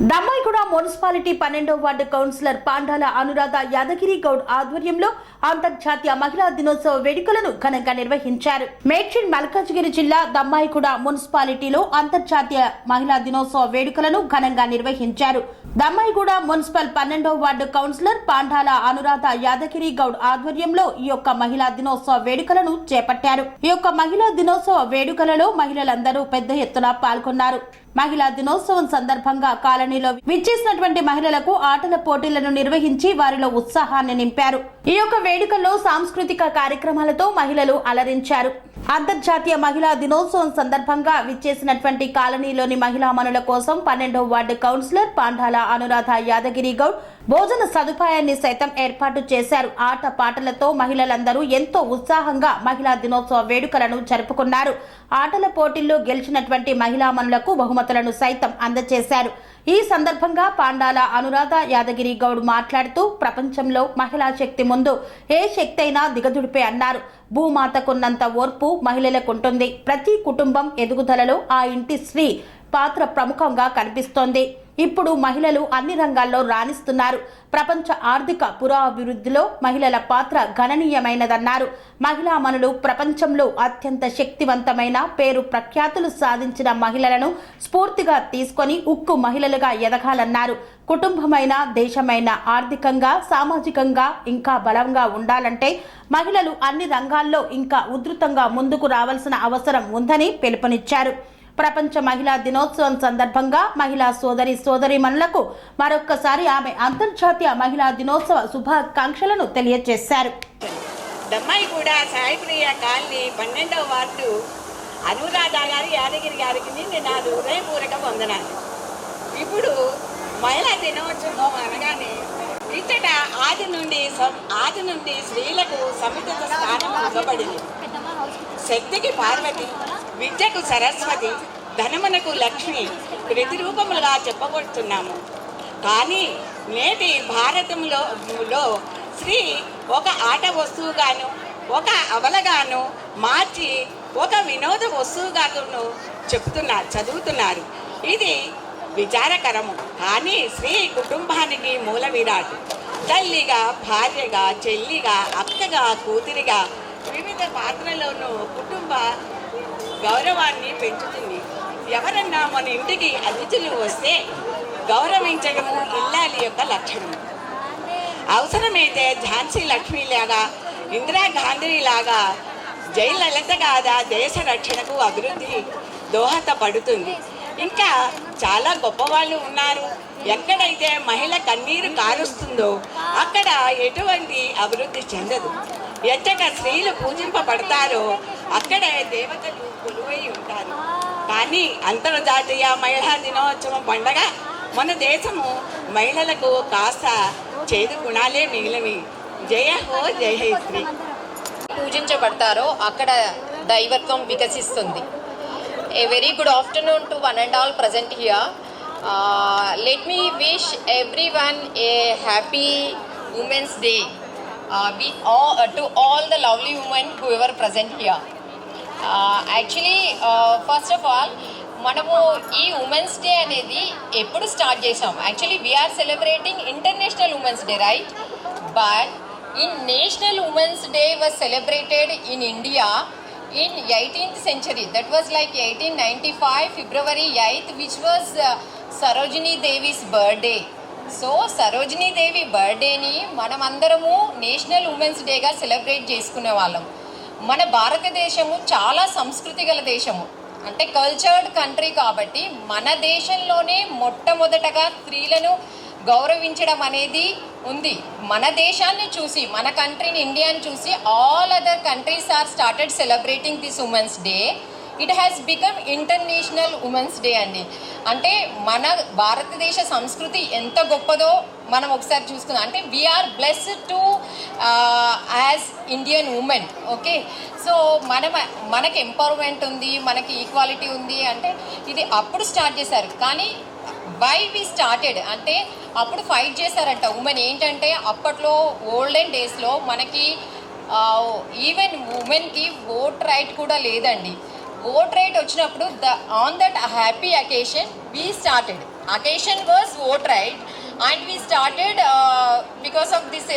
Dammaiguda municipality 12వ ward councillor Pandala Anuradha Yadagiri Goud ఆధ్వర్యంలో అంతర్జాతీయ మహిళా దినోత్సవ వేడుకలను ఘనంగా నిర్వహించారు. మేడ్చల్ మల్కాజ్గిరి జిల్లా దమ్మాయిగూడ మున్సిపాలిటీలో అంతర్జాతీయ మహిళా దినోత్సవ వేడుకలను ఘనంగా నిర్వహించారు. దమ్మాయిగూడ మున్సిపల్ 12వ వార్డు కౌన్సిలర్ పాండాల అనురాధ యాదగిరి గౌడ్ ఆధ్వర్యంలో ఈ యొక్క మహిళా దినోత్సవ వేడుకలను చేపట్టారు. ఈ యొక్క మహిళా దినోత్సవ వేడుకలలో మహిళలందరూ పెద్ద ఎత్తున పాల్గొన్నారు. మహిళా దినోత్సవం సందర్భంగా కాలనీలో విచ్చేసినటువంటి మహిళలకు ఆటల పోటీలను నిర్వహించి వారిలో ఉత్సాహాన్ని నింపారు. ఈ యొక్క వేడుకల్లో సాంస్కృతిక కార్యక్రమాలతో మహిళలు అలరించారు. అంతర్జాతీయ మహిళా దినోత్సవం సందర్భంగా విచ్చేసినటువంటి కాలనీలోని మహిళామణుల కోసం 12వ వార్డు కౌన్సిలర్ పాండాల అనురాధ యాదగిరి గౌడ్ భోజన సదుపాయాన్ని సైతం ఏర్పాటు చేశారు. ఆట పాటలతో మహిళలందరూ ఎంతో ఉత్సాహంగా మహిళా దినోత్సవ వేడుకలను జరుపుకున్నారు. ఆటల పోటీల్లో గెలిచినటువంటి మహిళామణులకు బహుమతులను సైతం అందజేశారు. ఈ సందర్భంగా పాండాల అనురాధ యాదగిరి గౌడ్ మాట్లాడుతూ ప్రపంచంలో మహిళా శక్తి ముందు ఏ శక్తి అయినా దిగదుడిపే అన్నారు. భూమాతకున్నంత ఓర్పు మహిళలకుంటుంది. ప్రతి కుటుంబం ఎదుగుదలలో ఆ ఇంటి స్త్రీ పాత్ర ప్రముఖంగా కనిపిస్తోంది. ఇప్పుడు మహిళలు అన్ని రంగాల్లో రాణిస్తున్నారు. ప్రపంచ ఆర్థిక పురోభివృద్ధిలో మహిళల పాత్ర గణనీయమైనదన్నారు. మహిళామణులు ప్రపంచంలో అత్యంత శక్తివంతమైన పేరు ప్రఖ్యాతులు సాధించిన మహిళలను స్ఫూర్తిగా తీసుకొని ఉక్కు మహిళలుగా ఎదగాలన్నారు. కుటుంబమైన దేశమైన ఆర్థికంగా సామాజికంగా ఇంకా బలంగా ఉండాలంటే మహిళలు అన్ని రంగాల్లో ఇంకా ఉధృతంగా ముందుకు రావాల్సిన అవసరం ఉందని పిలుపునిచ్చారు. ప్రపంచ మహిళా దినోత్సవం సందర్భంగా మహిళా సోదరీమణులకు మరొక్కసారి ఆమె అంతర్జాతీయ మహిళా దినోత్సవ శుభాకాంక్షలను తెలియజేశారు. దమ్మాయిగూడ సాయిప్రియ కాలనీ 12వ వార్డు అనురాధ గారి యాదగిరి గారికి నా హృదయపూర్వక వందనాలు. ఇప్పుడు మహిళా దినోత్సవం అనగానే ఇచ్చట ఆది నుండి స్త్రీలకు సముచిత స్థానం ఇవ్వబడింది. శక్తికి పార్వతి, విద్యకు సరస్వతి, ధనమునకు లక్ష్మి ప్రతిరూపములుగా చెప్పబడుతున్నాము. కానీ నేటి భారతంలో స్త్రీ ఒక ఆట వస్తువుగాను ఒక అవలగాను మార్చి ఒక వినోద వస్తువుగాను చదువుతున్నారు. ఇది విచారకరము. కానీ స్త్రీ కుటుంబానికి మూల విరాట్. తల్లిగా, భార్యగా, చెల్లిగా, అక్కగా, కూతురిగా వివిధ పాత్రలోనూ కుటుంబ గౌరవాన్ని పెంచుతుంది. ఎవరన్నా మన ఇంటికి అతిథులు వస్తే గౌరవించడము ఇల్లాలి యొక్క లక్షణం. అవసరమైతే ఝాన్సీ లక్ష్మిలాగా, ఇందిరాగాంధీలాగా, జయలలిత గాథ దేశ రక్షణకు అభివృద్ధి దోహదపడుతుంది. ఇంకా చాలా గొప్పవాళ్ళు ఉన్నారు. ఎక్కడైతే మహిళ కన్నీరు కారుస్తుందో అక్కడ ఎటువంటి అభివృద్ధి చెందదు. ఎచ్చట స్త్రీలు పూజింపబడతారో అక్కడే దేవతలు కొలువై ఉంటారు. కానీ అంతర్జాతీయ మహిళా దినోత్సవం పండగ మన దేశము మహిళలకు కాస్త చేదు గుణాలే మిగిలినవి. జయ హో జయ స్త్రీ. పూజించబడతారో అక్కడ దైవత్వం వికసిస్తుంది. A very good afternoon to one and all present here. Let me wish everyone a happy Women's Day. To all the lovely women who are present here. Actually, first of all, మనము ఈ women's day అనేది ఎప్పుడు start చేసాం? Actually we are celebrating international women's day, right? But in national women's day was celebrated in India in 18th century. That was like 1895 February 8th, which was Sarojini Devi's birthday. So Sarojini Devi బర్త్డేని మనమందరము national women's డేగా celebrate చేసుకునే వాళ్ళం. మన భారతదేశము చాలా సంస్కృతి గల దేశము, అంటే కల్చర్డ్ కంట్రీ. కాబట్టి మన దేశంలోనే మొట్టమొదటగా స్త్రీలను గౌరవించడం అనేది ఉంది. మన దేశాన్ని చూసి, మన కంట్రీని ఇండియాని చూసి all other countries are started celebrating this women's day. It has become international women's day అండి. అంటే మన భారతదేశ సంస్కృతి ఎంత గొప్పదో మనం ఒకసారి చూసుకుందాం. అంటే we are blessed to as Indian women. Okay, so మనకి ఎంపవర్మెంట్ ఉంది, మనకి ఈక్వాలిటీ ఉంది. అంటే ఇది అప్పుడు స్టార్ట్ చేశారు. కానీ వై వి స్టార్టెడ్ అంటే అప్పుడు ఫైట్ చేశారంట ఉమెన్. ఏంటంటే అప్పట్లో ఓల్డెన్ డేస్లో మనకి ఈవెన్ ఉమెన్కి ఓట్ రైట్ కూడా లేదండి. ఓట్ రైట్ వచ్చినప్పుడు on that happy occasion we started. Occasion was vote right and we started because of this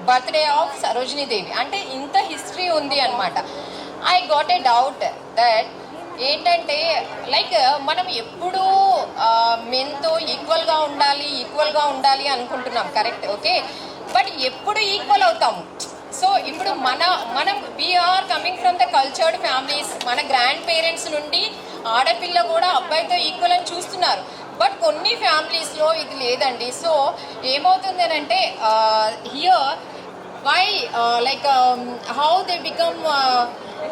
birthday of Sarojini Devi. అంటే ఇంత హిస్టరీ ఉంది అనమాట. I got a doubt that ఏంటంటే లైక్ మనం ఎప్పుడూ మెన్తో ఈక్వల్గా ఉండాలి అనుకుంటున్నాం, కరెక్ట్, ఓకే, బట్ ఎప్పుడు ఈక్వల్ అవుతాము? సో ఇప్పుడు మనం we are coming from the cultured families. మన గ్రాండ్ పేరెంట్స్ నుండి ఆడపిల్ల కూడా అబ్బాయితో ఈక్వల్ అని చూస్తున్నారు. బట్ కొన్ని ఫ్యామిలీస్లో ఇది లేదండి. సో ఏమవుతుంది అని అంటే here why like how they become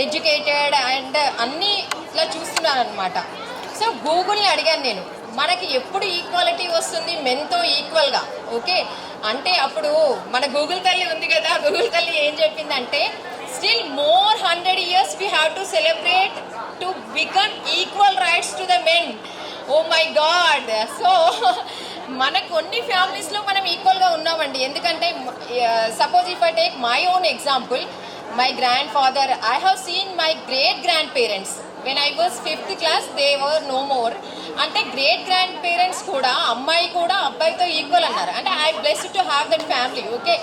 educated and అన్నీ ఇట్లా చూస్తున్నాను అనమాట. సో గూగుల్ని అడిగాను నేను, మనకి ఎప్పుడు ఈక్వాలిటీ వస్తుంది మెన్తో ఈక్వల్గా, ఓకే అంటే అప్పుడు మన గూగుల్ తల్లి ఉంది కదా, గూగుల్ తల్లి ఏం చెప్పిందంటే still more 100 years we have to celebrate to become equal rights to the men. Oh my God. So మన కొన్ని ఫ్యామిలీస్లో మనం ఈక్వల్గా ఉన్నామండి. ఎందుకంటే suppose if I take my own example, my grandfather, I have seen my great grandparents when I was 5th class they were no more. అంటే great grandparents కూడా అమ్మాయి కూడా అబ్బాయితో ఈక్వల్ అన్నారు. అంటే I blessed to have that family, okay.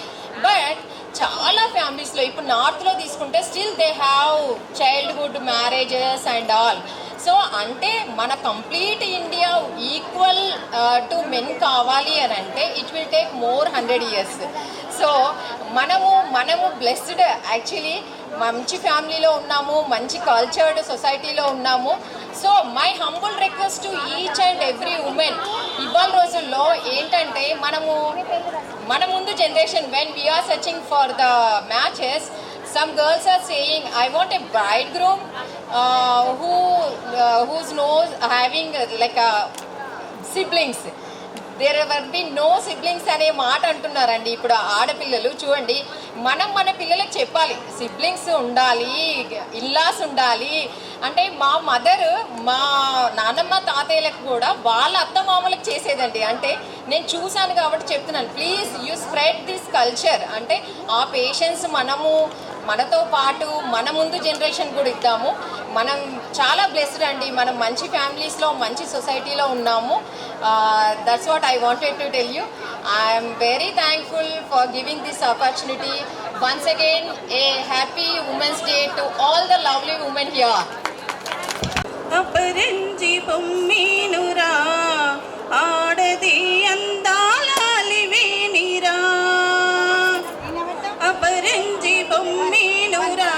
But చాలా ఫ్యామిలీస్లో ఇప్పుడు నార్త్లో తీసుకుంటే still they have childhood marriages and all. So అంటే మన complete India equal to men కావాలి అని అంటే it will take more 100 years. So మనము బ్లెస్డ్ యాక్చువల్లీ, మంచి ఫ్యామిలీలో ఉన్నాము, మంచి కల్చర్డ్ సొసైటీలో ఉన్నాము. So my humble request to each and every women, ఇవాళ రోజుల్లో ఏంటంటే మన ముందు generation when we are searching for the matches, some girls are saying I want a bridegroom who's knows having like a siblings. There were be no siblings అనే మాట అంటున్నారండి ఇప్పుడు ఆడపిల్లలు. చూడండి, మన పిల్లలకు చెప్పాలి సిబ్లింగ్స్ ఉండాలి, ఇల్లాస్ ఉండాలి. అంటే మా మదర్, మా నాన్నమ్మ తాతయ్యలకు కూడా వాళ్ళ అత్తమామలకు చేసేదండి. అంటే నేను చూశాను కాబట్టి చెప్తున్నాను, please you spread this culture. అంటే ఆ పేషెన్స్ మనతో పాటు మన ముందు జనరేషన్ కూడా ఇద్దాము. మనం చాలా బ్లెస్డ్ అండి, మనం మంచి ఫ్యామిలీస్లో మంచి సొసైటీలో ఉన్నాము. That's what I wanted to tell you. I am very thankful for giving this opportunity. Once again, a happy Women's Day to all the lovely women here. అపరంజి బొమ్మీనురా ఆడది అందాలివేనిరా, అపరంజి బొమ్మీనురా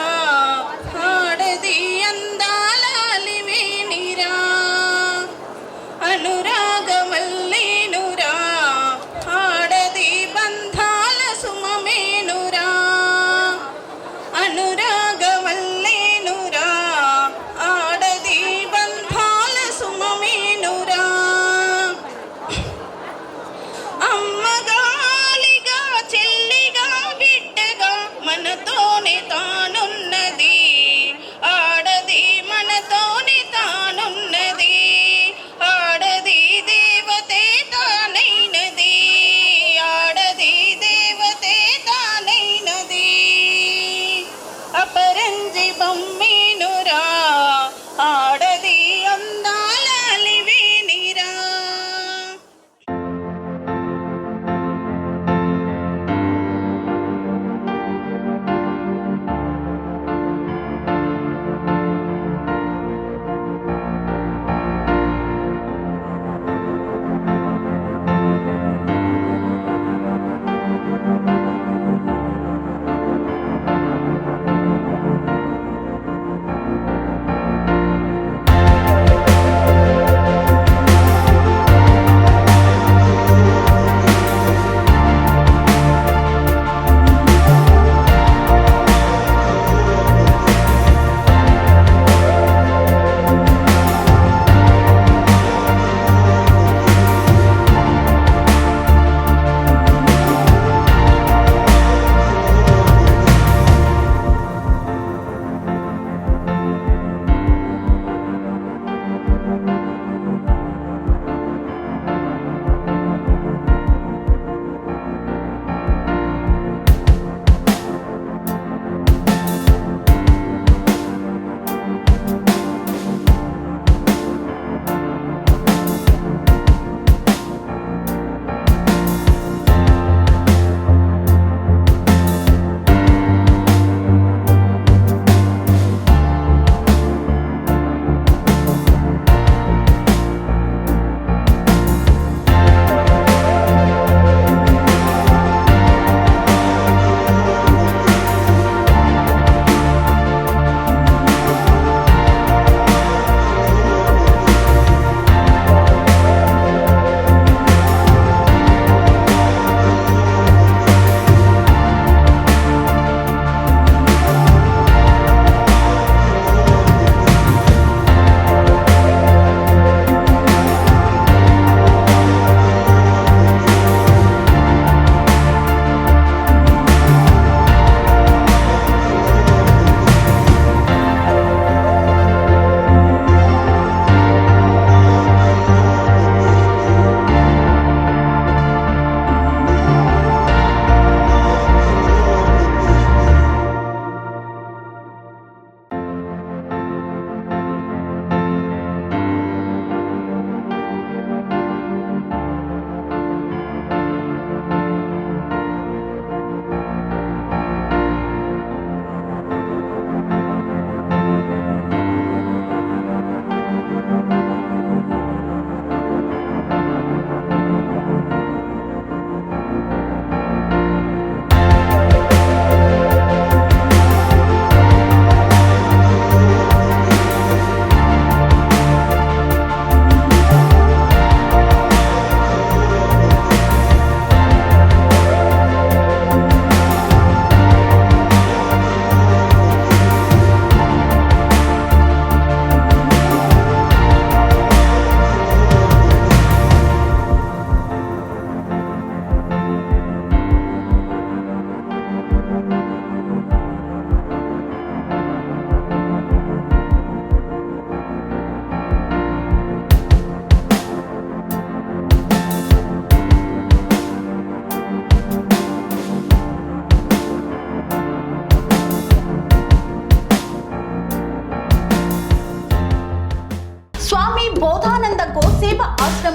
ఆడది అందాలివేనిరా, అనురాగవల్లేనురా ఆడది బంధాల సుమమేనురా, అనురాగవల్లేనురా ఆడది బంధాల సుమమేనురా.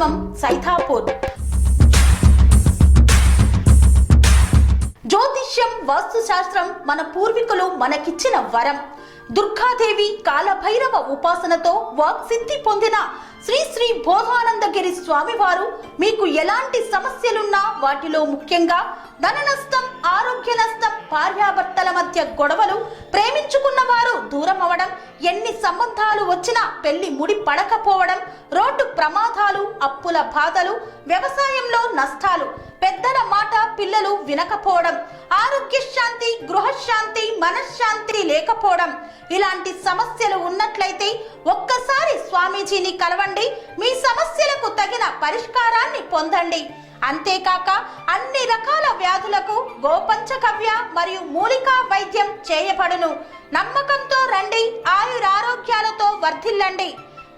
ఆశ్రమం సైతాపూర్. జ్యోతిష్యం, వాస్తుశాస్త్రం మన పూర్వీకులు మనకిచ్చిన వరం. దుర్గాదేవి, కాలభైరవ ఉపాసనతో వాక్సిద్ధి పొందిన శ్రీ శ్రీ బోధానందగిరి స్వామివారు మీకు ఎలాంటి సమస్యలున్నా, వాటిలో ముఖ్యంగా ధన నష్టం, ఆరోగ్య నష్టం, భార్యాభర్తల మధ్య గొడవలు, ప్రేమించుకున్న వారు దూరం అవడం, ఎన్ని సంబంధాలు వచ్చినా పెళ్లి ముడి పడకపోవడం, రోడ్డు ప్రమాదాలు, అప్పుల బాధలు, వ్యవసాయంలో నష్టాలు, పెద్దల మాట పిల్లలు వినకపోవడం, ఆరోగ్య శాంతి, గృహశాంతి, మనశ్శాంతి లేకపోవడం, ఇలాంటి సమస్యలు ఉన్నట్లయితే ఒక్కసారి స్వామీజీని కలవండి. మీ సమస్యలకు తగిన పరిష్కారాన్ని పొందండి. అంతేకాక అన్ని రకాల వ్యాధులకు గోపంచకవ్య మరియు మూలికా వైద్యం చేయబడును. నమ్మకంతో రండి, ఆయురారోగ్యాలతో వర్ధిల్లండి.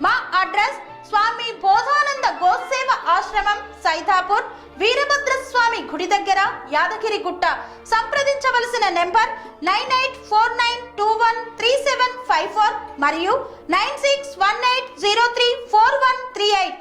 మా అడ్రస్ స్వామి బోధానంద గోసేవ ఆశ్రమం, సైతాపూర్, వీరభద్రస్వామి గుడి దగ్గర, యాదగిరిగుట్ట. సంప్రదించవలసిన నెంబర్ 9849213754 మరియు 9618034138.